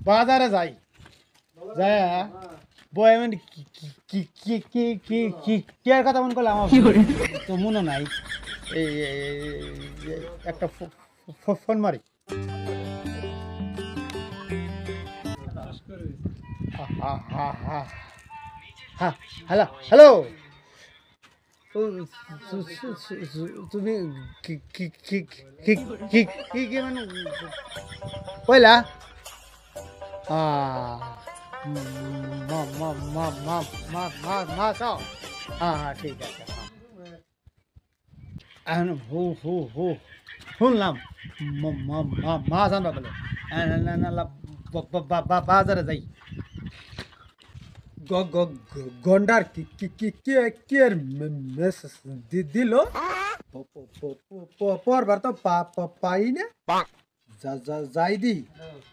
বাজারে যাই যায় বই মানে কি কি কি কি কি কি আর কথা মনে করলে আমার তো মনে নাই এই একটা ফোন মারি হ্যালো হ্যালো তুমি কি কি কি কি কি কি কি মানে কইলা ঠিক আছে শুনলাম মা জানবা বলে বাজারে যাই গন্ডার কি কি কি কি আর মেসেজ দিল পরবার তো পাই না যাই দি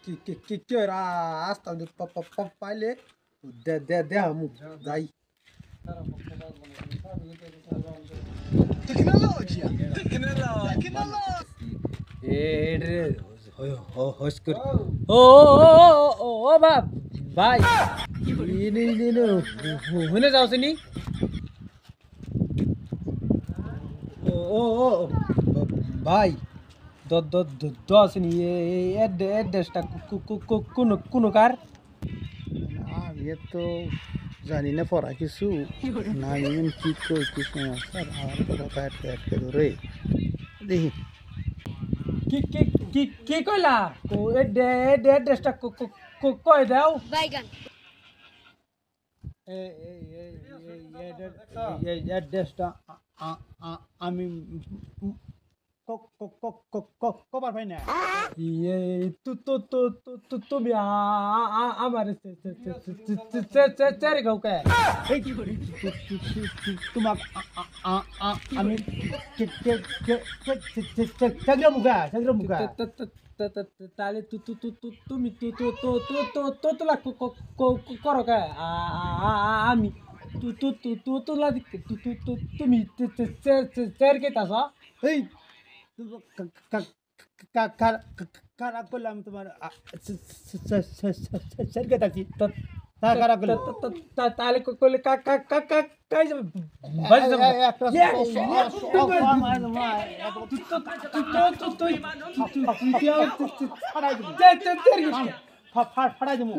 কি কি কি কি আসতাম পাইলে দে আমু যাই ও বাপ ভাই শুনে যাওছে নি ও ভাই দশনি এড্রেসটা কোনো কার আমি তো জানি না পড়া কিছু না কি কিছু স্যার আমার তো কথা আটকে ধরে দেখি কি কি কি কি কইলা এড্রেসটা কই দাও বাইগান এড্রেসটা আমি কবার পাই না তুমি আমার চারি গাঁকে তোমাক আমি মুখা তাহলে তুমি তোলা করো কে আমি তোলা তুমি চার কে তাস এই কারা করলে আমি তোমার চার কে তাছি কারা করলে তাহলে করলে কাই যাবে ফাড়াই দেবো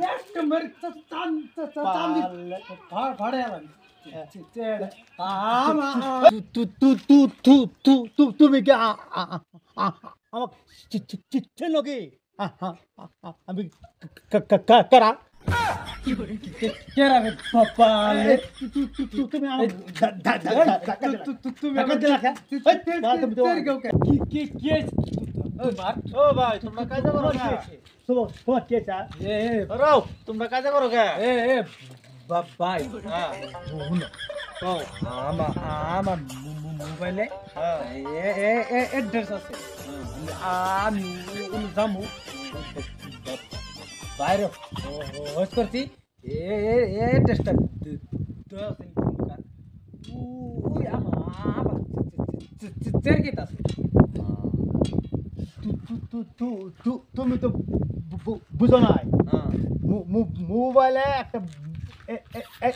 তুমি কি আমাকে চিঠি নাকি আমি কারা কেরা পাপালে তুমি ও ভাই তোমরা কাজে করো না তোমার কে চা রাও তোমরা কাজে করো কে ভাই হ্যাঁ আমার মোবাইলে এড্রেস আছে আমি যাবো বাইরে হোস করছি এড্রেসটা তুমি তো বুঝো নাই মোবাইলে একটা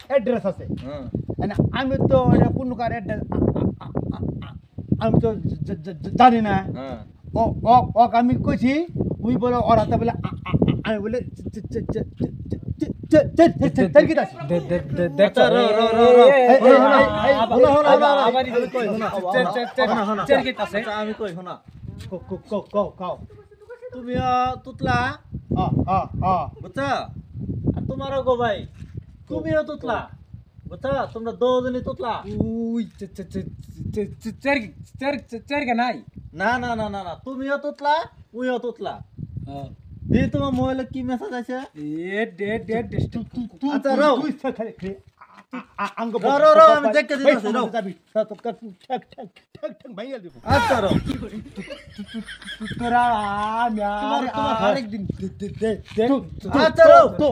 এড্রেস আছে আমি তো কোন কার এড্রেস আমি তো জানি না আমি কইছি ওই বলে ওরাতে বলে আমি বলে আমি কই শোনা তুমি তুতলা বুঝছা আর তোমারও গো ভাই তুমিও তুতলা বুঝছা তোমরা দুজনই তুতলা উই চার নাই না না না না না তুমিও তুতলা উইও তুতলা দিয়ে তোমার মোবাইলে কি মেসেজ আছে আচ্ছা রাও আমি দেখতে দিতেছি রাও আচ্ছা রাও তোরা আরেকদিন আচ্ছা রাও তো